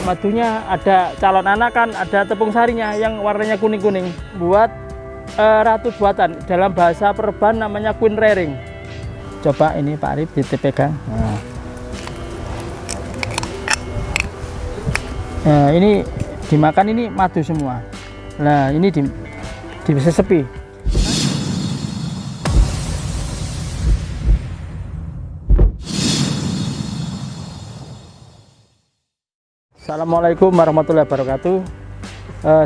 madunya, ada calon anakan, ada tepung sarinya yang warnanya kuning-kuning. Buat ratu buatan, dalam bahasa Perban namanya Queen Rearing. Coba ini Pak Arif dipegang. Nah, ini dimakan, ini madu semua. Nah, ini disesepi. Assalamualaikum warahmatullahi wabarakatuh.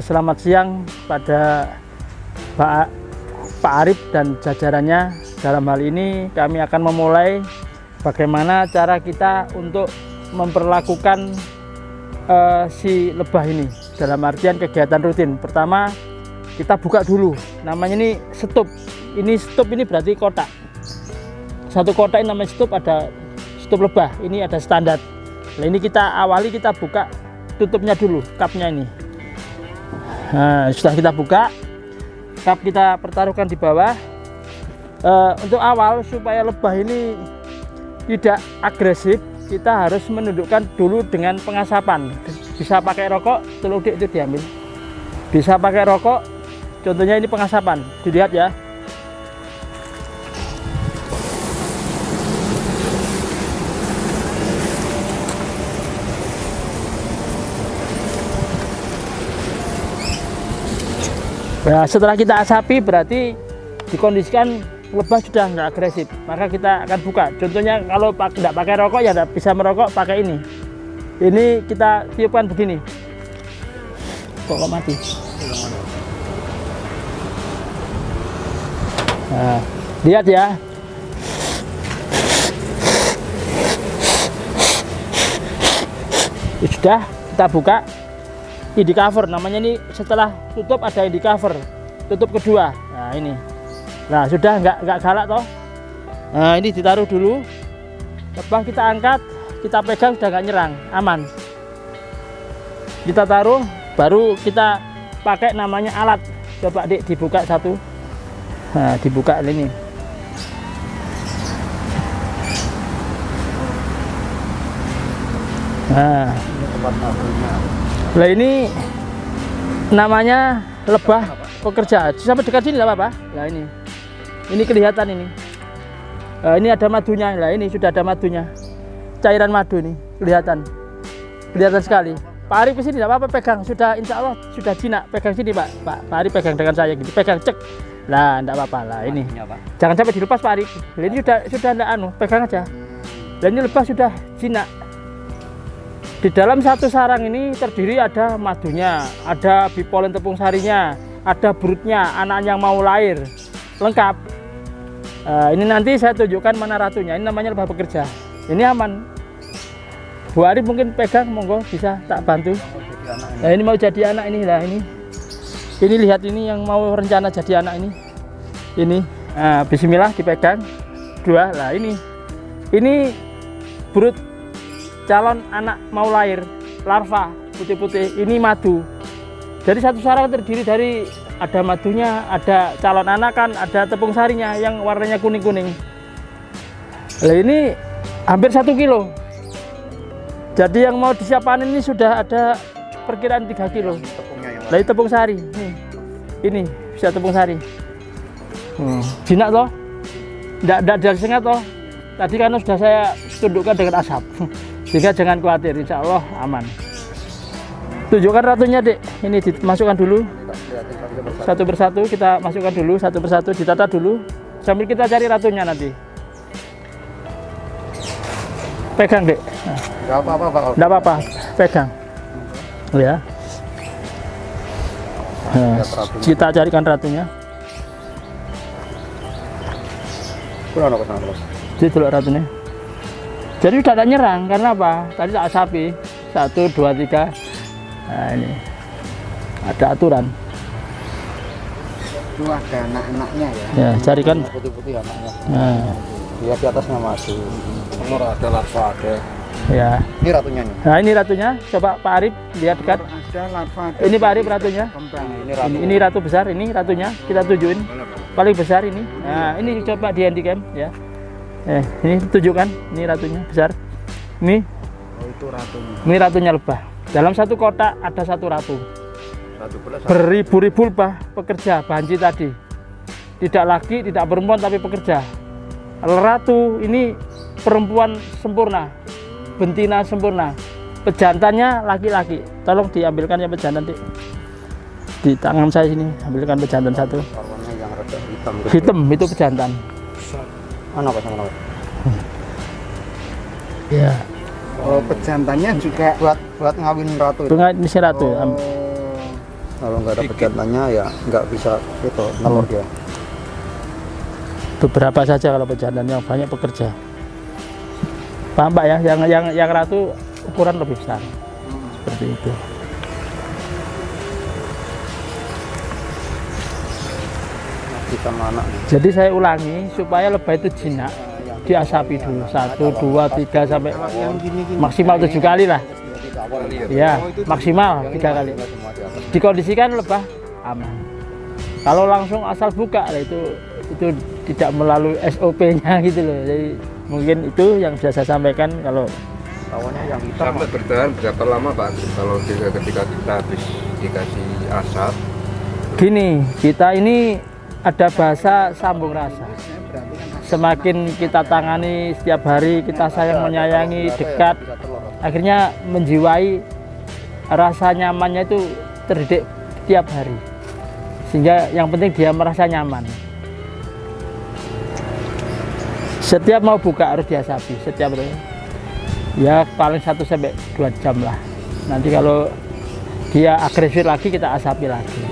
Selamat siang pada Pak Arif dan jajarannya. Dalam hal ini kami akan memulai bagaimana cara kita untuk memperlakukan si lebah ini. Dalam artian kegiatan rutin. Pertama kita buka dulu. Namanya ini stop. Ini stop ini berarti kotak. Satu kotak ini namanya stop, ada stop lebah. Ini ada standar. Nah, ini kita awali, kita buka tutupnya dulu, cupnya ini. Nah, sudah kita buka, cup kita pertaruhkan di bawah. Untuk awal supaya lebah ini tidak agresif, kita harus menundukkan dulu dengan pengasapan. Bisa pakai rokok, telur itu diambil. Bisa pakai rokok, contohnya ini pengasapan, dilihat ya. Nah, setelah kita asapi berarti dikondisikan lebah sudah nggak agresif, maka kita akan buka. Contohnya kalau tidak pakai rokok ya tidak bisa merokok, pakai ini. Ini kita tiupkan begini. Kok mati? Nah, lihat ya. Sudah kita buka. ID cover namanya, ini setelah tutup ada ID cover, tutup kedua. Nah ini, nah sudah nggak galak toh. Nah ini ditaruh dulu, lebah kita angkat, kita pegang, sudah nggak nyerang, aman. Kita taruh, baru kita pakai namanya alat. Coba Dik dibuka satu. Nah dibuka ini. Nah ini namanya lebah pekerja. Sampai dekat sini tidak apa-apa. Nah ini kelihatan ini. Ini ada madunya. Nah ini sudah ada madunya. Cairan madu ini kelihatan sekali. Pak Arif kesini tidak apa-apa, pegang. Sudah insya Allah sudah jinak. Pegang sini Pak. Pak Arif pegang dengan saya gitu. Pegang cek. Nah tidak apa-apa lah ini. Jangan sampai dilepas Pak Arif. Ini sudah tidak pegang aja. Dan ini lebah sudah jinak. Di dalam satu sarang ini terdiri ada madunya, ada bipolen tepung sarinya, ada broodnya, anak yang mau lahir, lengkap. Ini nanti saya tunjukkan mana ratunya. Ini namanya lebah bekerja. Ini aman. Bu Arif mungkin pegang, monggo bisa tak bantu. Nah ini mau jadi anak ini lah ini. Ini lihat ini yang mau rencana jadi anak ini. Ini, Bismillah dipegang. Dua lah ini. Ini brood. Calon anak mau lahir, larva putih-putih, ini madu. Jadi satu sarang terdiri dari ada madunya, ada calon anakan, ada tepung sarinya yang warnanya kuning-kuning. Nah ini hampir 1 kilo. Jadi yang mau disiap panen ini sudah ada perkiraan 3 kilo. Dari tepung sari, ini bisa tepung sari. Jinak toh, tidak dari sengat toh. Tadi karena sudah saya tundukkan dengan asap. Sehingga jangan khawatir, insya Allah aman. Tunjukkan ratunya Dek, ini dimasukkan dulu satu persatu, kita masukkan dulu satu persatu, ditata dulu sambil kita cari ratunya nanti. Pegang Dek. Nggak apa-apa Pak. Nggak apa-apa, pegang. Ya. Nah, kita carikan ratunya. Jadi dulu ratunya. Jadi sudah ada nyerang, karena apa? Tadi tak asapi 1, 2, 3. Nah ini ada aturan. Itu ada anak-anaknya ya. Ya carikan. Putih-putih anaknya. Nah. Lihat di atasnya madu. Nomor ada larva ada. Ya. Ini ratunya nih. Nah ini ratunya. Coba Pak Arif lihat dekat. Ada larva. Ini Pak Arif ratunya. Ini ratu besar. Ini ratunya. Kita tujuin. Paling besar ini. Nah ini coba di handycam ya. Ini tunjukkan, ini ratunya besar. Ini. Oh, itu ratunya. Ini ratunya lebah. Dalam satu kotak ada satu ratu. Satu Beribu-ribu pekerja banci tadi. Tidak laki, tidak perempuan, tapi pekerja. Ratu ini perempuan sempurna, betina sempurna. Pejantannya laki-laki. Tolong diambilkan ya pejantan, Dik. Di tangan saya sini, ambilkan pejantan satu. warnanya yang rada hitam. Hitam itu pejantan. Mana Pak sama Ya. Oh, pejantannya juga buat ngawin ratu itu. Bunga ini si ratu. Kalau nggak ada pejantannya ya nggak bisa itu telur dia. Beberapa saja kalau pejantan, yang banyak pekerja. Paham Pak ya? Yang ratu ukuran lebih besar. Seperti itu. Kita mana nih? Jadi saya ulangi supaya lebah itu jinak, diasapi dulu 1, 2, 3 sampai maksimal 7 kali lah. Ya, maksimal 3 kali. Dikondisikan lebah aman. Kalau langsung asal buka lah itu tidak melalui SOP-nya gitu loh. Jadi mungkin itu yang bisa saya sampaikan. Kalau Lawannya yang hitam. Sampai bertahan berapa lama Pak Andri kalau ketika kita habis dikasih asap? gini, kita ini ada bahasa sambung rasa. Semakin kita tangani setiap hari, kita sayang menyayangi, dekat, akhirnya menjiwai, rasa nyamannya itu terdidik tiap hari. Sehingga yang penting dia merasa nyaman. Setiap mau buka harus diasapi, setiap hari. Ya paling 1 sampai 2 jam lah. Nanti kalau dia agresif lagi, kita asapi lagi.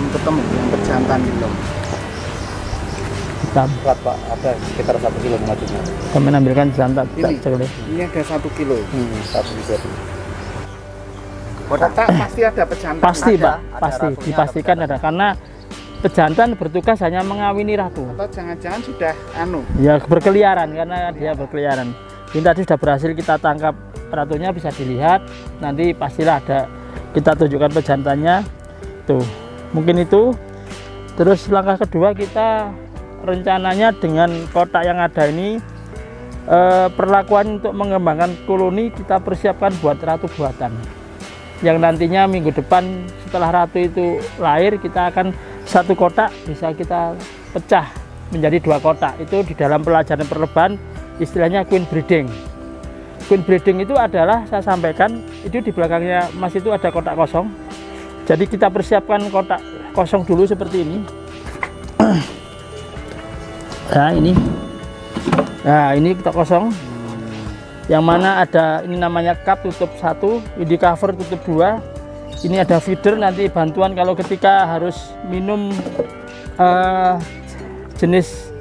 belum ketemu yang pejantan belum. Kita Berat Pak, ada sekitar 1 kilo mengajutnya. menambilkan jantan. Ini ada 1 kilo. 1 kilo. Kotak pasti ada pejantan. Pasti Ada, Pak, ada pasti ratunya, dipastikan ada, karena pejantan bertugas hanya mengawini ratu. Atau jangan-jangan sudah Ya berkeliaran, karena dia berkeliaran. Ini tadi sudah berhasil kita tangkap ratunya, bisa dilihat. Nanti pastilah ada, kita tunjukkan pejantannya. Tuh, mungkin itu. Terus langkah kedua, kita rencananya dengan kotak yang ada ini, perlakuan untuk mengembangkan koloni kita persiapkan buat ratu buatan. Yang nantinya minggu depan setelah ratu itu lahir, kita akan 1 kotak bisa kita pecah menjadi 2 kotak. Itu di dalam pelajaran perlebahan istilahnya queen breeding. Queen breeding itu adalah, saya sampaikan, itu di belakangnya Mas itu ada kotak kosong. Jadi kita persiapkan kotak kosong dulu seperti ini. Nah ini, nah ini kotak kosong. Yang mana ada, ini namanya cup tutup 1, ini cover tutup 2. Ini ada feeder, nanti bantuan kalau ketika harus minum jenis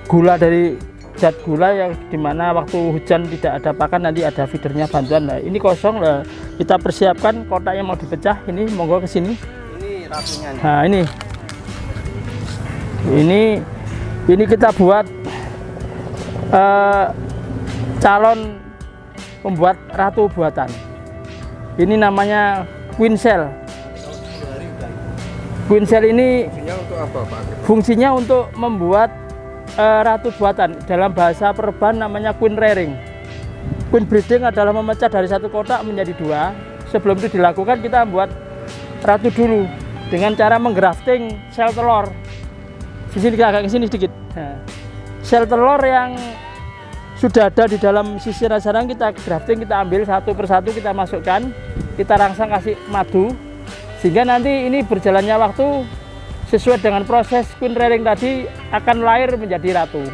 gula dari zat gula yang dimana waktu hujan tidak ada pakan, nanti ada feedernya bantuan. Nah, ini kosong lah, kita persiapkan kotak yang mau dipecah. Ini monggo ke sini. Ini ratunya nih. Nah ini kita buat calon pembuat ratu buatan. Ini namanya queen cell. Queen cell ini Fungsinya untuk apa Pak Andri? fungsinya untuk membuat ratu buatan. Dalam bahasa perban namanya queen rearing. Queen breeding adalah memecah dari 1 kotak menjadi 2. Sebelum itu dilakukan, kita membuat ratu dulu dengan cara menggrafting sel telur. Di sini agak ke sini sedikit. Nah, sel telur yang sudah ada di dalam sisiran sarang kita grafting, kita ambil 1 persatu, kita masukkan, kita rangsang, kasih madu, sehingga nanti ini berjalannya waktu sesuai dengan proses queen rearing tadi akan lahir menjadi ratu.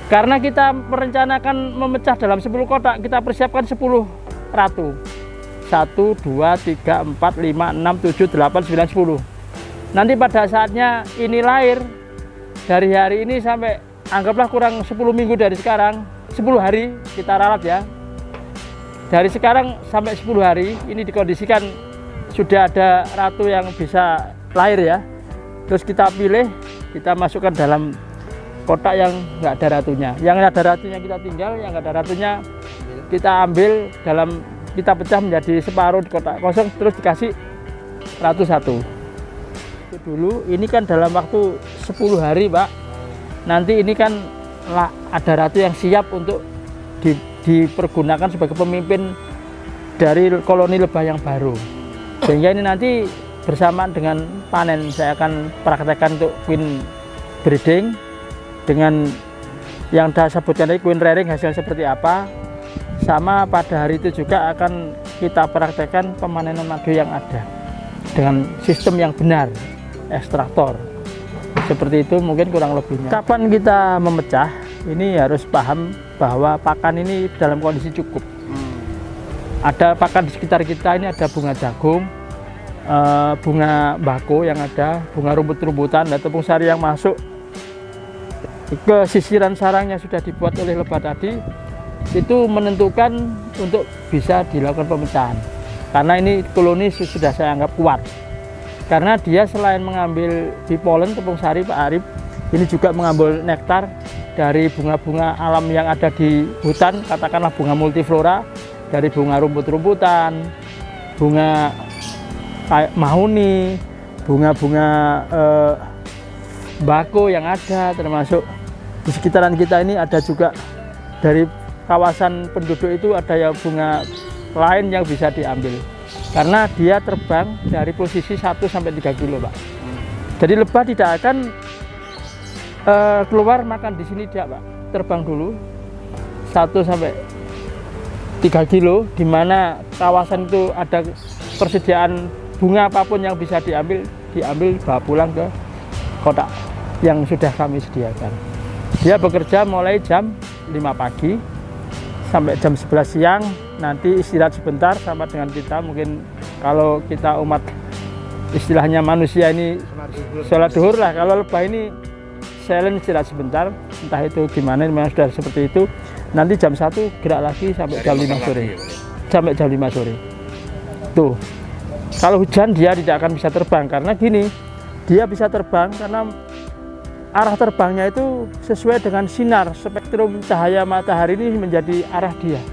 Karena kita merencanakan memecah dalam 10 kotak, kita persiapkan 10 ratu. 1, 2, 3, 4, 5, 6, 7, 8, 9, 10. Nanti pada saatnya ini lahir, dari hari ini sampai anggaplah kurang 10 minggu dari sekarang, 10 hari kita ralat ya. Dari sekarang sampai 10 hari ini dikondisikan sudah ada ratu yang bisa lahir ya. Terus kita pilih, kita masukkan dalam kotak yang nggak ada ratunya. Yang ada ratunya kita tinggal, yang nggak ada ratunya kita ambil dalam, kita pecah menjadi separuh di kotak kosong, terus dikasih ratu 1. Itu dulu, ini kan dalam waktu 10 hari Pak. Nanti ini kan ada ratu yang siap untuk dipergunakan sebagai pemimpin dari koloni lebah yang baru. Sehingga ini nanti bersamaan dengan panen saya akan praktekkan untuk queen breeding dengan yang saya sebutkan tadi, queen rearing hasil seperti apa. Sama pada hari itu juga akan kita praktekkan pemanenan madu yang ada dengan sistem yang benar, ekstraktor. Seperti itu mungkin kurang lebihnya. Kapan kita memecah, ini harus paham bahwa pakan ini dalam kondisi cukup. Ada pakan di sekitar kita ini, ada bunga jagung, bunga bako yang ada, bunga rumput-rumputan, dan tepung sari yang masuk ke sisiran sarangnya sudah dibuat oleh lebah tadi, itu menentukan untuk bisa dilakukan pemecahan. Karena ini koloni sudah saya anggap kuat. Karena dia selain mengambil di polen tepung sari Pak Arif, ini juga mengambil nektar dari bunga-bunga alam yang ada di hutan, katakanlah bunga multiflora, dari bunga rumput-rumputan, bunga mahuni, bunga-bunga bako yang ada, termasuk di sekitaran kita ini ada juga dari kawasan penduduk itu ada yang bunga lain yang bisa diambil. Karena dia terbang dari posisi 1-3 kilo, Pak. Jadi lebah tidak akan keluar makan di sini dia, Pak. Terbang dulu 1-3 kilo, di mana kawasan itu ada persediaan bunga apapun yang bisa diambil bawa pulang ke kotak yang sudah kami sediakan. Dia bekerja mulai jam 5 pagi sampai jam 11 siang, nanti istirahat sebentar sama dengan kita. Mungkin kalau kita umat istilahnya manusia ini sholat duhur lah, kalau lebah ini silent istirahat sebentar, entah itu gimana, memang sudah seperti itu. Nanti jam 1 gerak lagi sampai jam 5 sore. Sampai jam 5 sore. Tuh. Kalau hujan dia tidak akan bisa terbang, karena gini, dia bisa terbang karena arah terbangnya itu sesuai dengan sinar, spektrum cahaya matahari ini menjadi arah dia.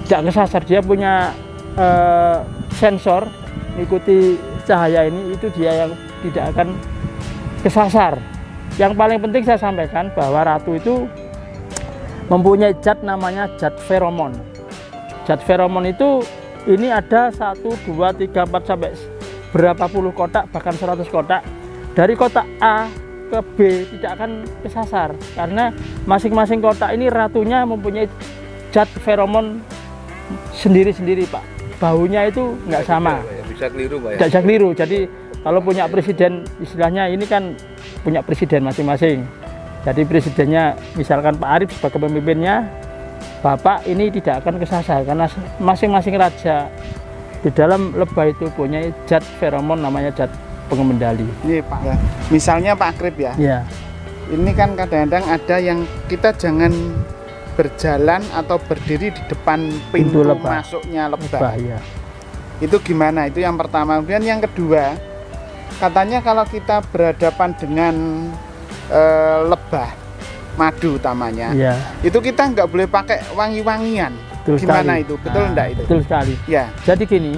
Tidak kesasar, dia punya sensor mengikuti cahaya ini, itu dia yang tidak akan kesasar. Yang paling penting saya sampaikan bahwa ratu itu mempunyai zat namanya zat feromon. Zat feromon itu ini ada 1, 2, 3, 4 sampai berapa puluh kotak, bahkan 100 kotak. Dari kotak A ke B tidak akan kesasar, karena masing-masing kotak ini ratunya mempunyai zat feromon sendiri-sendiri, Pak. Baunya itu nggak sama. Bisa keliru, Pak, ya? Tidak bisa keliru. Jadi kalau punya presiden, istilahnya ini kan punya presiden masing-masing. Jadi presidennya misalkan Pak Arif sebagai pemimpinnya, Bapak ini tidak akan kesasar, karena masing-masing raja di dalam lebah itu punya zat feromon namanya zat pengendali. Iya, Pak. Ya. Misalnya Pak Akrib ya. Iya. Ini kan kadang-kadang ada yang kita jangan berjalan atau berdiri di depan pintu masuknya lebah. Ya. Itu gimana? Itu yang pertama. Kemudian yang kedua, katanya kalau kita berhadapan dengan lebah madu utamanya, ya, itu kita nggak boleh pakai wangi-wangian. Gimana itu? Betul enggak itu? Betul sekali. Ya. Jadi gini,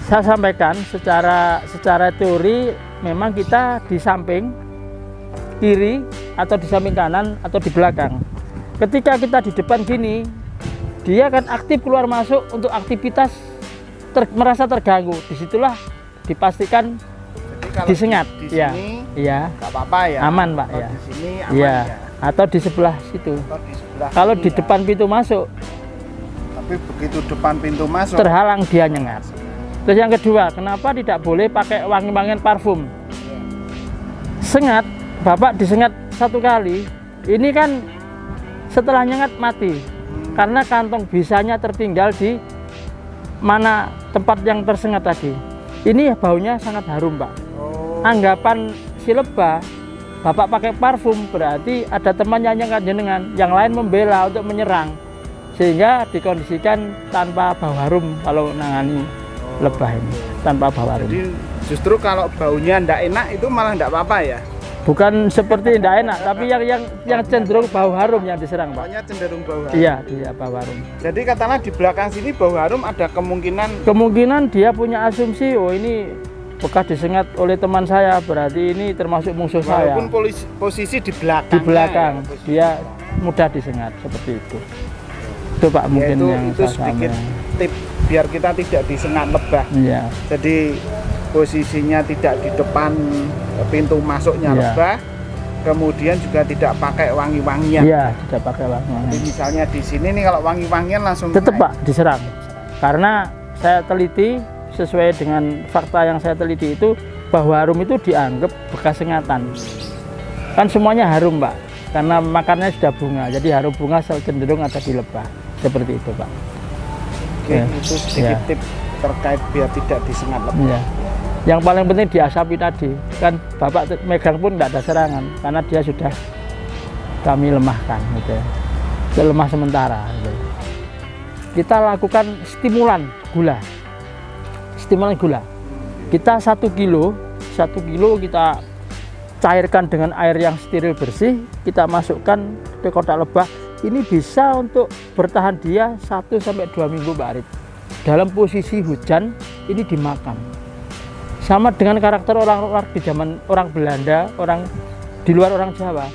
saya sampaikan secara teori, memang kita di samping kiri atau di samping kanan atau di belakang. Ketika kita di depan gini, dia akan aktif keluar masuk untuk aktivitas merasa terganggu. Disitulah dipastikan disengat. Di ya, sini, ya, nggak apa-apa ya. aman, Pak. Atau Ya. di sini aman Ya. ya. Atau di sebelah situ. Atau di sebelah Kalau sini di ya. depan pintu masuk, Tapi begitu depan pintu masuk terhalang dia nyengat. Terus yang kedua, kenapa tidak boleh pakai wangi-wangian parfum? Sengat, Bapak disengat 1 kali, ini kan setelah nyengat mati, karena kantong bisanya tertinggal di mana tempat yang tersengat tadi. Ini baunya sangat harum, Pak. Anggapan si lebah, Bapak pakai parfum berarti ada temannya nyengat jenengan, yang lain membela untuk menyerang, sehingga dikondisikan tanpa bau harum kalau nangani lebah ini, tanpa bau harum. Jadi justru kalau baunya ndak enak itu malah ndak apa-apa ya? Bukan seperti tidak enak, tapi yang cenderung bau harum yang diserang, Pak. Baunya cenderung bau harum. Iya, dia bau harum. Jadi katakanlah di belakang sini bau harum ada kemungkinan Dia punya asumsi, oh ini bekas disengat oleh teman saya, berarti ini termasuk musuh saya. Walaupun posisi di belakang. Di belakang dia mudah disengat seperti itu. Itu Pak mungkin yang itu saya sedikit sampaikan. tip biar kita tidak disengat lebah. Iya. Jadi posisinya tidak di depan pintu masuknya Iya. lebah, kemudian juga tidak pakai wangi-wangian. Iya, tidak pakai Jadi wangi-wangian. misalnya di sini nih kalau wangi-wangian langsung Tetap Pak diserang. Karena saya teliti sesuai dengan fakta yang saya teliti itu bahwa harum itu dianggap bekas sengatan. Kan semuanya harum Pak, karena makannya sudah bunga. Jadi harum bunga cenderung ada di lebah. Seperti itu Pak. Oke, Ya. itu sedikit Ya. tip terkait biar tidak disengat lebah. Iya. Yang paling penting diasapi tadi. Kan Bapak megang pun tidak ada serangan karena dia sudah kami lemahkan gitu ya. Itu lemah sementara gitu. Kita lakukan stimulan gula. Stimulan gula. Kita 1 kilo kita cairkan dengan air yang steril bersih, kita masukkan ke kotak lebah. Ini bisa untuk bertahan dia 1-2 minggu Pak Arif. Dalam posisi hujan ini dimakan. Sama dengan karakter orang-orang di zaman orang Belanda, orang di luar orang Jawa.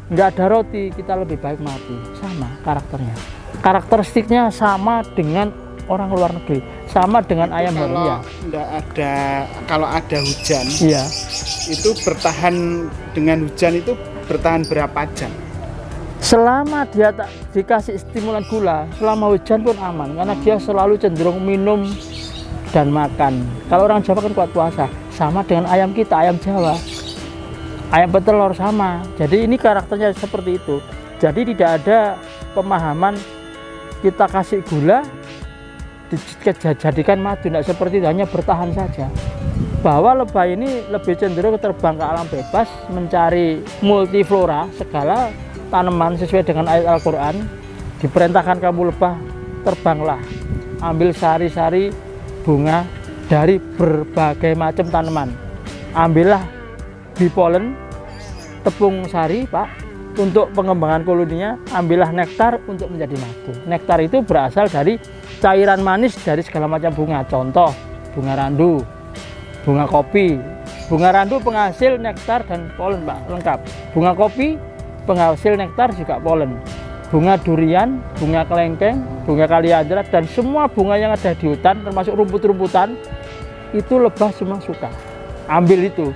Nggak ada roti, kita lebih baik mati. Sama karakternya. Karakteristiknya sama dengan orang luar negeri, sama dengan ayam Haruya. Kalau ada hujan, Iya. itu bertahan dengan hujan itu bertahan berapa jam? Selama dia tak dikasih stimulan gula, selama hujan pun aman karena dia selalu cenderung minum dan makan. Kalau orang Jawa kan kuat puasa, sama dengan ayam kita, ayam Jawa, ayam petelur sama. Jadi ini karakternya seperti itu. Jadi tidak ada pemahaman kita kasih gula dijadikan madu, tidak seperti itu, hanya bertahan saja. Bahwa lebah ini lebih cenderung terbang ke alam bebas, mencari multiflora, segala tanaman sesuai dengan ayat Al-Quran. Diperintahkan kamu lebah, terbanglah, ambil sari-sari bunga dari berbagai macam tanaman. Ambillah bipolen, tepung sari Pak, untuk pengembangan koloninya. Ambillah nektar untuk menjadi madu. Nektar itu berasal dari cairan manis dari segala macam bunga. Contoh, bunga randu, bunga kopi. Bunga randu penghasil nektar dan polen Pak, lengkap. Bunga kopi penghasil nektar juga polen. Bunga durian, bunga kelengkeng, bunga kaliandra, dan semua bunga yang ada di hutan termasuk rumput-rumputan itu lebah semua suka. Ambil itu,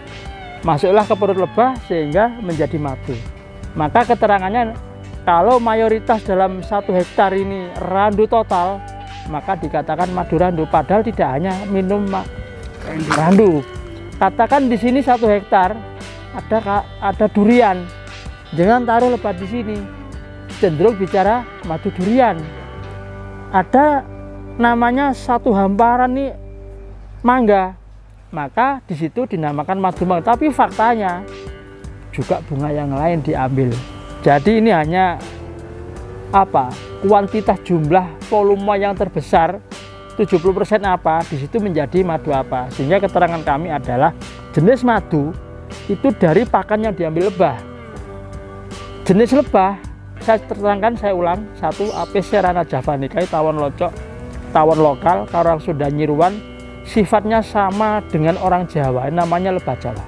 masuklah ke perut lebah sehingga menjadi madu. Maka keterangannya kalau mayoritas dalam 1 hektar ini randu total, maka dikatakan madu randu. Padahal tidak hanya minum randu. Katakan di sini 1 hektar ada durian. Jangan taruh lebah di sini, cenderung bicara madu durian. Ada namanya 1 hamparan nih mangga, maka di situ dinamakan madu mangga. Tapi faktanya juga bunga yang lain diambil. Jadi ini hanya kuantitas jumlah volume yang terbesar 70% di situ menjadi madu apa. Sehingga keterangan kami adalah jenis madu itu dari pakan yang diambil lebah. Jenis lebah saya terangkan, saya ulang, 1 Apis serrana javanica, tawon locok, tawon lokal, orang Sunda Nyiruan, sifatnya sama dengan orang Jawa, namanya lebah Jawa.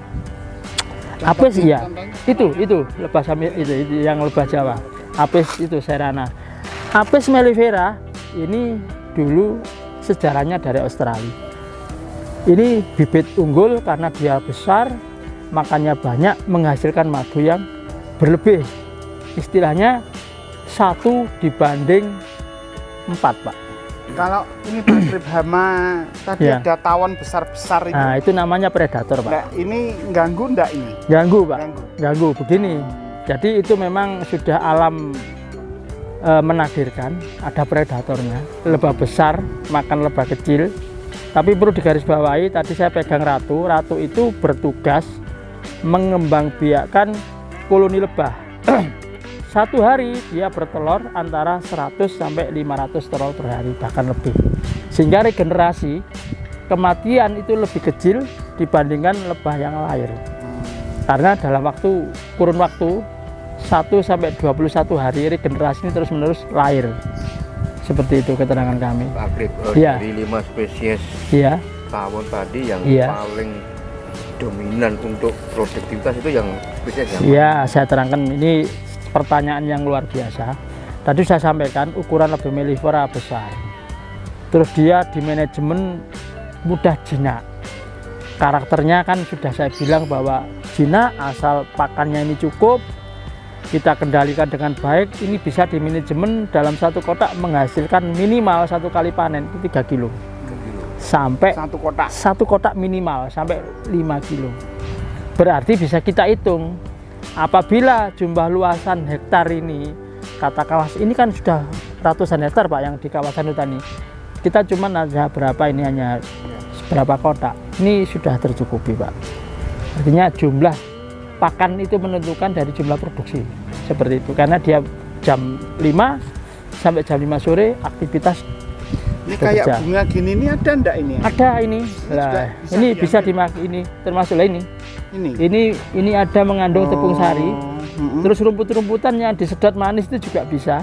Apis iya, itu lebah itu yang lebah Jawa. Apis itu serrana. Apis mellifera ini dulu sejarahnya dari Australia. Ini bibit unggul karena dia besar, makannya banyak, menghasilkan madu yang berlebih. Istilahnya 1 dibanding 4 Pak. Kalau ini Pak Grip Hama tadi Ya. ada tawon besar-besar itu. Nah itu namanya predator Pak. Nah, ini ganggu enggak ini? Ganggu Pak. Ganggu. Ganggu begini. Jadi itu memang sudah alam menakdirkan, ada predatornya. Lebah besar makan lebah kecil. Tapi perlu digarisbawahi, tadi saya pegang ratu. Ratu itu bertugas mengembangbiakkan koloni lebah. 1 hari dia bertelur antara 100 sampai 500 telur per hari, bahkan lebih. Sehingga regenerasi kematian itu lebih kecil dibandingkan lebah yang lahir. Karena dalam kurun waktu 1 sampai 21 hari regenerasi ini terus-menerus lahir. Seperti itu keterangan kami. Pak Grip, Iya. dari 5 spesies Iya. tawon tadi yang Iya. paling dominan untuk produktivitas itu yang spesies yang Iya, saya terangkan ini pertanyaan yang luar biasa. Tadi saya sampaikan ukuran lebih mellifera besar. Terus dia di manajemen mudah jinak. Karakternya kan sudah saya bilang bahwa jinak asal pakannya ini cukup, kita kendalikan dengan baik, ini bisa di manajemen dalam satu kotak menghasilkan minimal satu kali panen itu 3 kilo. Sampai satu kotak minimal sampai 5 kilo. Berarti bisa kita hitung apabila jumlah luasan hektar ini, katakanlah ini kan sudah ratusan hektar Pak yang di kawasan hutan ini. Kita cuma ada berapa ini, hanya berapa kotak. Ini sudah tercukupi Pak. Artinya jumlah pakan itu menentukan dari jumlah produksi. Seperti itu. Karena dia jam 5 sampai jam 5 sore aktivitas Ini bekerja. kayak bunga gini ini ada enggak ini? Ada ini. Lah, juga ini bisa bisa dimakan, ini termasuk lah ini. Ini. Ini ada mengandung tepung sari. Mm-mm. Terus rumput-rumputan yang disedot manis itu juga bisa.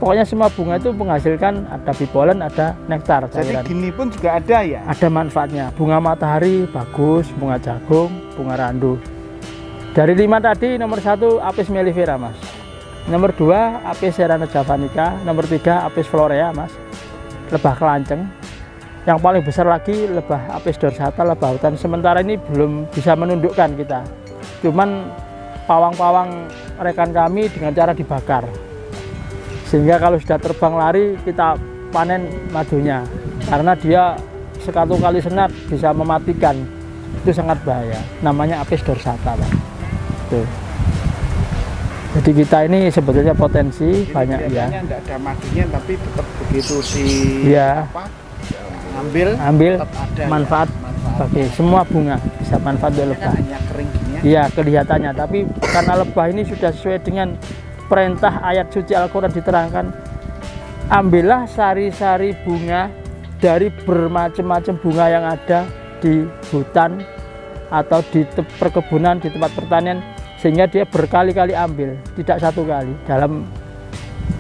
Pokoknya semua bunga itu menghasilkan ada bipolen, ada nektar. Jadi cairan. gini pun juga ada ya? Ada manfaatnya. Bunga matahari bagus, bunga jagung, bunga randu. Dari 5 tadi nomor 1 Apis mellifera Mas. Nomor 2 Apis serrana javanica. Nomor 3 Apis florea Mas. Lebah kelanceng. Yang paling besar lagi lebah Apis dorsata, lebah hutan. Sementara ini belum bisa menundukkan kita. Cuman pawang-pawang rekan kami dengan cara dibakar. Sehingga kalau sudah terbang lari kita panen madunya. Karena dia sekali kali senat bisa mematikan. Itu sangat bahaya. Namanya Apis dorsata Pak. Tuh. Jadi kita ini sebetulnya potensi Jadi banyak ya. biasanya enggak ada madunya tapi tetap begitu Iya. Ambil tetap ada manfaat ya, bagi semua bunga, bisa manfaat untuk lebah. hanya kering gini ya. Iya kelihatannya, tapi karena lebah ini sudah sesuai dengan perintah ayat suci Al-Quran diterangkan, ambillah sari-sari bunga dari bermacam-macam bunga yang ada di hutan atau di perkebunan, di tempat pertanian, sehingga dia berkali-kali ambil, tidak satu kali, dalam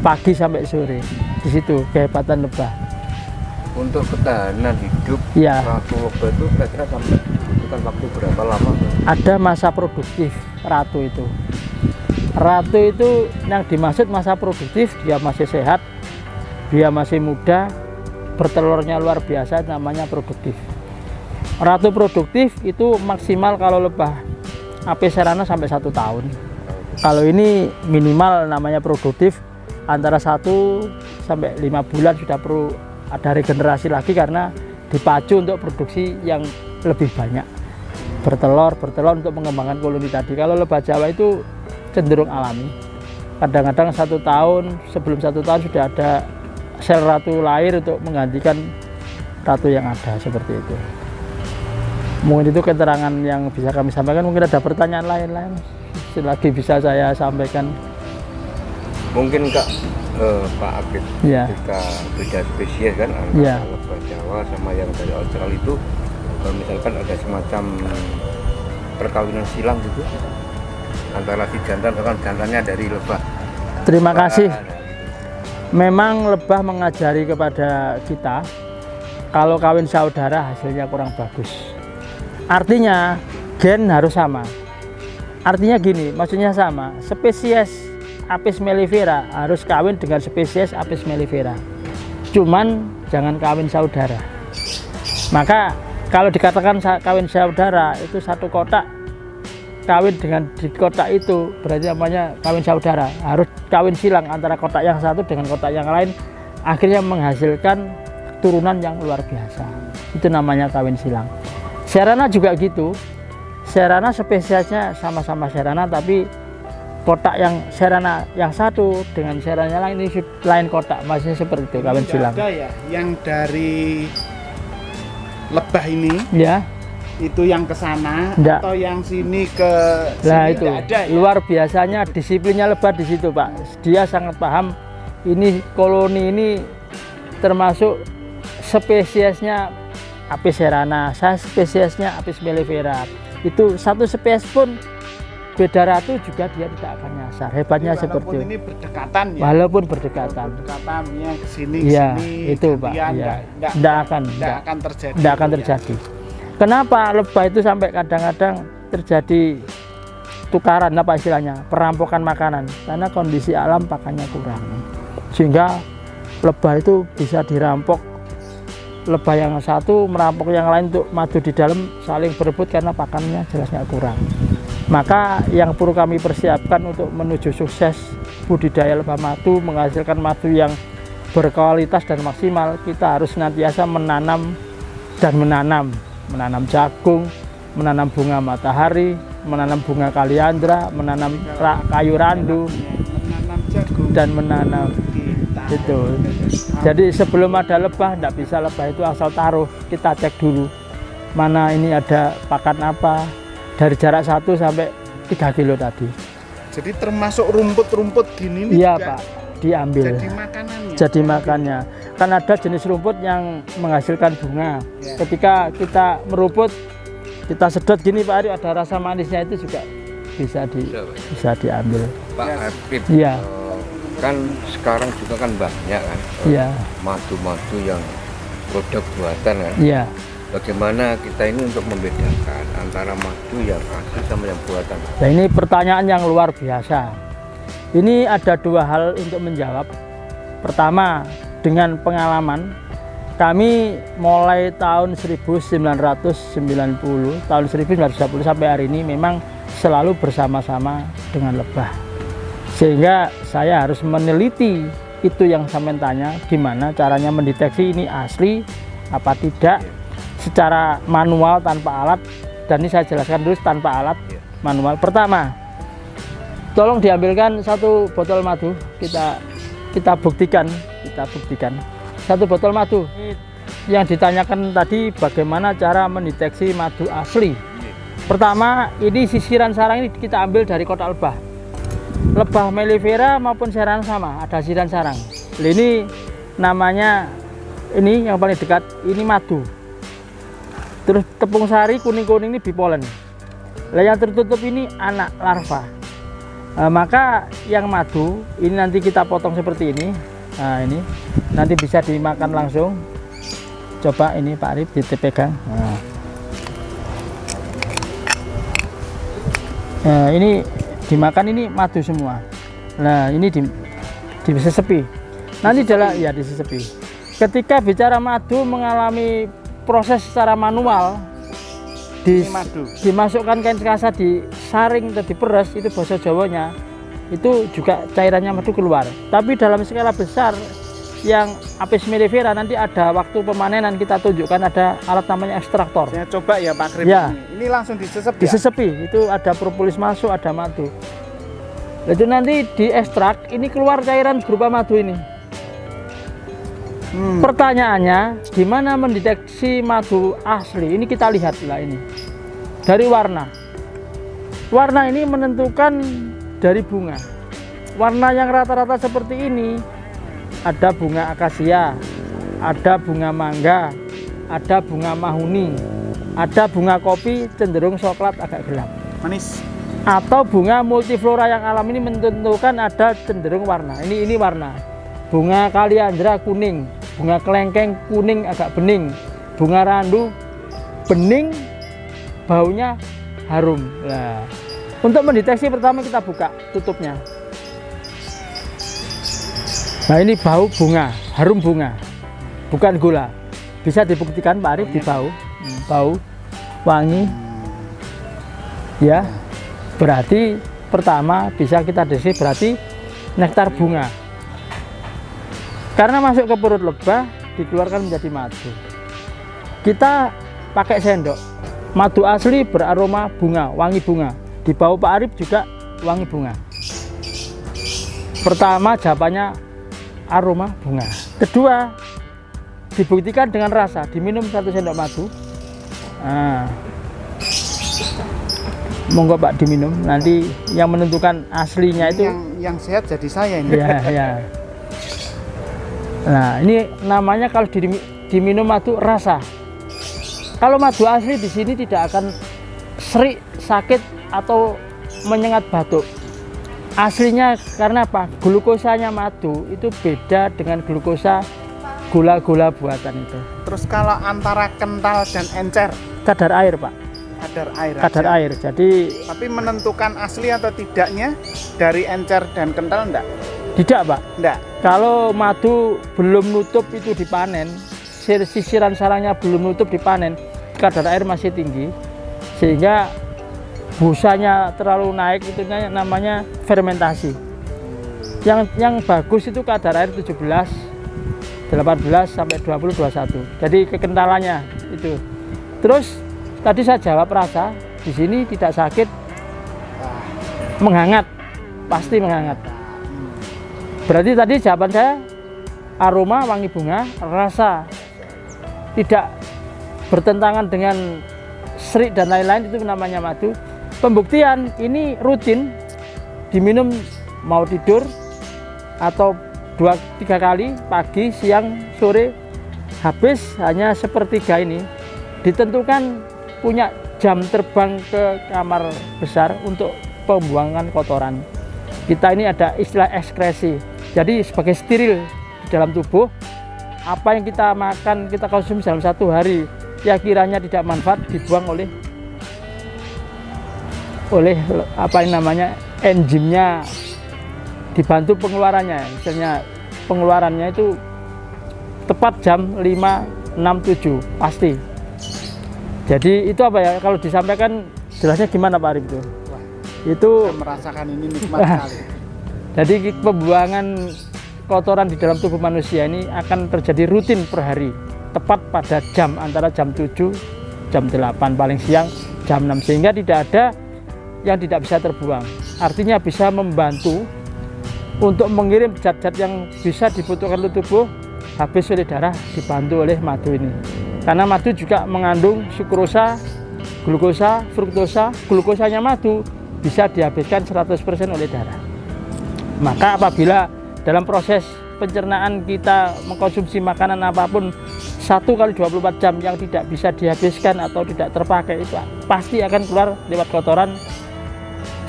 pagi sampai sore. Di situ kehebatan lebah. untuk ketahanan hidup Iya. ratu lebah itu kira-kira sampai dibutuhkan waktu berapa lama Bang? Ada masa produktif ratu itu. Ratu itu yang dimaksud masa produktif, dia masih sehat, dia masih muda, bertelurnya luar biasa, namanya produktif. Ratu produktif itu maksimal kalau lebah Apis serrana sampai 1 tahun. Kalau ini minimal namanya produktif antara 1 sampai 5 bulan sudah perlu ada regenerasi lagi karena dipacu untuk produksi yang lebih banyak. Bertelur untuk mengembangkan koloni tadi. Kalau lebah Jawa itu cenderung alami. Kadang-kadang 1 tahun, sebelum 1 tahun sudah ada sel ratu lahir untuk menggantikan ratu yang ada, seperti itu. Mungkin itu keterangan yang bisa kami sampaikan. Mungkin ada pertanyaan lain-lain selagi bisa saya sampaikan. Mungkin Kak Pak Apit, Ya. ketika beda spesies kan antara Ya. lebah Jawa sama yang dari Australia itu, misalkan ada semacam perkawinan silang gitu antara si jantan, kan jantannya dari lebah. Terima kasih. Nah, gitu. Memang lebah mengajari kepada kita kalau kawin saudara hasilnya kurang bagus. Artinya gen harus sama. Artinya gini, maksudnya sama. Spesies Apis mellifera harus kawin dengan spesies Apis mellifera. Cuman jangan kawin saudara. Maka kalau dikatakan kawin saudara itu 1 kotak kawin dengan di kotak itu berarti namanya kawin saudara. Harus kawin silang antara kotak yang satu dengan kotak yang lain, akhirnya menghasilkan turunan yang luar biasa. Itu namanya kawin silang. Serrana juga gitu. Serrana spesiesnya sama-sama serrana, tapi kotak yang serrana yang satu dengan serrana lain ini lain kotak, masih seperti itu kawin Nggak silang. ada ya yang dari lebah ini Ya, itu yang ke sana Nggak. atau yang sini ke nah sini itu nggak ada ya? luar biasanya disiplinnya lebah di situ Pak. Dia sangat paham. Ini koloni ini termasuk spesiesnya Apis serrana, saya spesiesnya Apis mellifera. Itu satu spesies pun beda ratu juga dia tidak akan nyasar. Hebatnya Jadi seperti walaupun ini berdekatan ya. walaupun berdekatan. Berdekatan ya ke sini Iya, itu Pak. gantian, Iya. nggak Tidak akan terjadi. tidak akan ya. terjadi. Kenapa lebah itu sampai kadang-kadang terjadi tukaran apa istilahnya, perampokan makanan? Karena kondisi alam pakannya kurang. Sehingga lebah itu bisa dirampok. Lebah yang satu merampok yang lain untuk madu di dalam, saling berebut karena pakannya jelasnya kurang. Maka yang perlu kami persiapkan untuk menuju sukses budidaya lebah madu, menghasilkan madu yang berkualitas dan maksimal, kita harus senantiasa menanam dan menanam jagung, menanam bunga matahari, menanam bunga kaliandra, menanam kayu randu, Menanam jagung dan menanam di itu. Jadi sebelum ada lebah, tidak bisa lebah itu asal taruh, kita cek dulu mana ini ada pakan apa, dari jarak 1 sampai 3 kilo tadi. Jadi termasuk rumput-rumput gini nih Iya juga Pak, diambil jadi makanannya. jadi makannya. Kan ada jenis rumput yang menghasilkan bunga. Ya. Ketika kita meruput, kita sedot gini Pak Arif, ada rasa manisnya itu juga bisa bisa diambil. Pak Arif, Iya. Kan sekarang juga kan banyak kan Iya, madu-madu yang produk buatan kan. iya. Bagaimana kita ini untuk membedakan antara madu yang asli sama yang buatan? Nah, ini pertanyaan yang luar biasa. Ini ada 2 hal untuk menjawab. Pertama, dengan pengalaman kami mulai tahun 1990, tahun 1990 sampai hari ini memang selalu bersama-sama dengan lebah. Sehingga saya harus meneliti itu yang sampean tanya, gimana caranya mendeteksi ini asli apa tidak secara manual tanpa alat. Dan ini saya jelaskan dulu tanpa alat manual. Pertama, tolong diambilkan 1 botol madu, kita buktikan 1 botol madu. Yang ditanyakan tadi bagaimana cara mendeteksi madu asli. Pertama, ini sisiran sarang ini kita ambil dari kotak lebah. Lebah mellifera maupun serana sama, ada sisiran sarang. Ini namanya, ini yang paling dekat, ini madu. Terus tepung sari kuning-kuning ini bipolen. Nah, yang tertutup ini anak larva. Maka yang madu ini nanti kita potong seperti ini. Nah, ini nanti bisa dimakan langsung. Coba ini Pak Arif dipegang. Nah, ini dimakan, ini madu semua. Nah, ini disesepi. Nanti adalah ya disesepi. Ketika bicara madu mengalami proses secara manual, Madu. dimasukkan kain kasa, disaring atau diperes, itu bahasa Jawanya, itu juga cairannya madu keluar. Tapi dalam skala besar yang Apis mellifera nanti ada waktu pemanenan, kita tunjukkan ada alat namanya ekstraktor. Saya coba ya Pak Krim. Ya. Ini langsung disesep ya? Disesepi, itu ada propolis masuk, ada madu. Itu nanti diekstrak, ini keluar cairan berupa madu ini. Pertanyaannya, gimana mendeteksi madu asli? Ini kita lihat lah ini. Dari warna. Warna ini menentukan dari bunga. Warna yang rata-rata seperti ini, ada bunga akasia, ada bunga mangga, ada bunga mahuni, ada bunga kopi cenderung coklat agak gelap. Manis. Atau bunga multiflora yang alam ini menentukan ada cenderung warna. Ini warna. Bunga kaliandra kuning, bunga kelengkeng kuning agak bening, bunga randu bening, baunya harum. Nah, untuk mendeteksi pertama kita buka tutupnya. Nah, ini bau bunga, harum bunga, bukan gula. Bisa dibuktikan Pak Arif di bau, bau wangi. Ya, berarti pertama bisa kita deteksi berarti nektar bunga. Karena masuk ke perut lebah dikeluarkan menjadi madu. Kita pakai sendok. Madu asli beraroma bunga, wangi bunga. Di bau Pak Arif juga wangi bunga. Pertama jawabannya aroma bunga. Kedua, dibuktikan dengan rasa. Diminum 1 sendok madu. Nah, monggo Pak diminum. Nanti yang menentukan aslinya itu yang sehat jadi saya ini. ya, ya. Nah, ini namanya kalau diminum madu rasa. Kalau madu asli di sini tidak akan serik, sakit atau menyengat batuk. Aslinya karena apa? Glukosanya madu itu beda dengan glukosa gula-gula buatan itu. Terus kalau antara kental dan encer, Kadar air, Pak. kadar air Kadar aja. air. Jadi Tapi menentukan asli atau tidaknya dari encer dan kental enggak? tidak, Pak. Enggak. Kalau madu belum nutup itu dipanen, sisiran sarangnya belum nutup dipanen, kadar air masih tinggi, sehingga busanya terlalu naik, itu namanya fermentasi. Yang bagus itu kadar air 17, 18 sampai 20, 21. Jadi kekentalannya itu. Terus tadi saya jawab rasa, di sini tidak sakit, menghangat, pasti menghangat. Berarti tadi jawaban saya aroma wangi bunga, rasa tidak bertentangan dengan serik dan lain-lain, itu namanya madu. Pembuktian ini rutin diminum mau tidur atau 2-3 kali, pagi, siang, sore, habis hanya sepertiga ini. Ditentukan punya jam terbang ke kamar besar untuk pembuangan kotoran. Kita ini ada istilah ekskresi. Jadi sebagai steril di dalam tubuh, apa yang kita makan, kita konsumsi dalam 1 hari yang kiranya tidak manfaat dibuang oleh apa yang namanya enzimnya, dibantu pengeluarannya. Misalnya pengeluarannya itu tepat jam 5, 6, 7 pasti. Jadi itu apa ya, kalau disampaikan jelasnya gimana Pak Arif itu? Itu Saya merasakan ini nikmat sekali. jadi pembuangan kotoran di dalam tubuh manusia ini akan terjadi rutin per hari, tepat pada jam antara jam 7, jam 8, paling siang jam 6, sehingga tidak ada yang tidak bisa terbuang. Artinya bisa membantu untuk mengirim zat-zat yang bisa dibutuhkan oleh tubuh habis oleh darah, dibantu oleh madu ini. Karena madu juga mengandung sukrosa, glukosa, fruktosa. Glukosanya madu bisa dihabiskan 100% oleh darah. Maka apabila dalam proses pencernaan kita mengkonsumsi makanan apapun 1 kali 24 jam yang tidak bisa dihabiskan atau tidak terpakai, itu pasti akan keluar lewat kotoran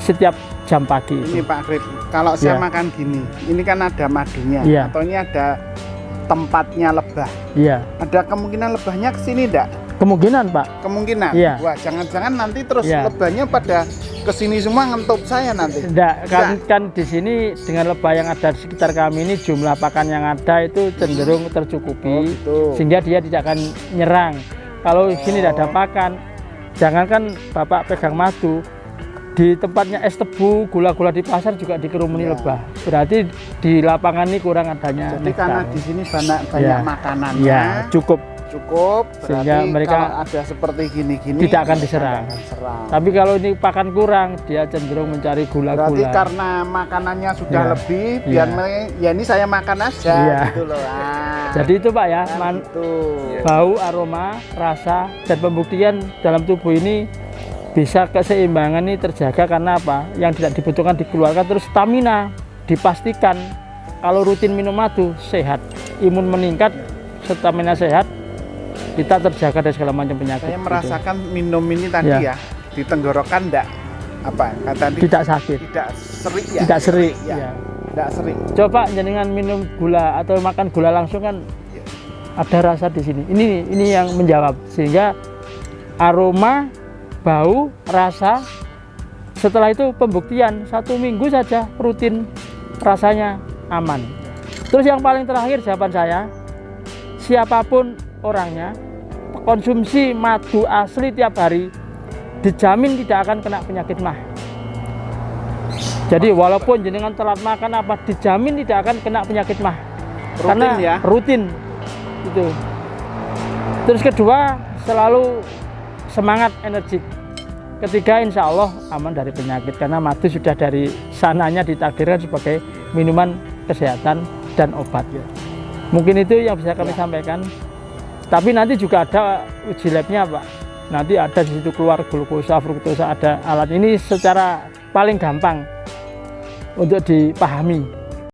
setiap jam pagi. Ini Pak Grip, kalau saya makan gini, ini kan ada madunya, atau ini ada tempatnya lebah. Iya. Ada kemungkinan lebahnya ke sini enggak? Kemungkinan, Pak. Kemungkinan. Iya. Wah, jangan-jangan nanti terus lebahnya pada ke sini semua ngentup saya nanti. Enggak, kan di sini dengan lebah yang ada di sekitar kami ini jumlah pakan yang ada itu cenderung tercukupi, sehingga dia tidak akan nyerang. Kalau di sini tidak ada pakan, jangankan Bapak pegang madu, di tempatnya es tebu, gula-gula di pasar juga dikerumuni lebah. Berarti di lapangan ini kurang adanya Jadi nektar. karena di sini banyak makanannya, ya, cukup, berarti sehingga mereka kalau ada seperti gini-gini tidak akan diserang. Tapi kalau ini pakan kurang, dia cenderung mencari gula-gula. Berarti karena makanannya sudah lebih, biar ya ini saya makan aja gitu loh. Jadi itu Pak ya, Gitu. bau, aroma, rasa, dan pembuktian dalam tubuh ini bisa keseimbangan ini terjaga karena apa? Yang tidak dibutuhkan dikeluarkan, terus stamina dipastikan. Kalau rutin minum madu sehat, imun meningkat, stamina sehat, kita terjaga dari segala macam penyakit. Saya merasakan minum ini tadi ya, di tenggorokan enggak apa kata tidak sakit, tidak serik ya, tidak serik ya. Tidak serik. Coba jenengan minum gula atau makan gula langsung kan ada rasa di sini. Ini yang menjawab, sehingga aroma, bau, rasa, setelah itu pembuktian 1 minggu saja rutin, rasanya aman. Terus yang paling terakhir jawaban saya, siapapun orangnya, konsumsi madu asli tiap hari dijamin tidak akan kena penyakit mah. Jadi walaupun jenengan telat makan apa, dijamin tidak akan kena penyakit mah. Rutin karena ya? Rutin itu. Terus kedua, selalu semangat, energik. Ketiga, insya Allah aman dari penyakit karena madu sudah dari sananya ditakdirkan sebagai minuman kesehatan dan obat. Mungkin itu yang bisa kami sampaikan. Tapi nanti juga ada uji labnya Pak. Nanti ada di situ keluar glukosa, fruktosa, ada alat ini secara paling gampang untuk dipahami.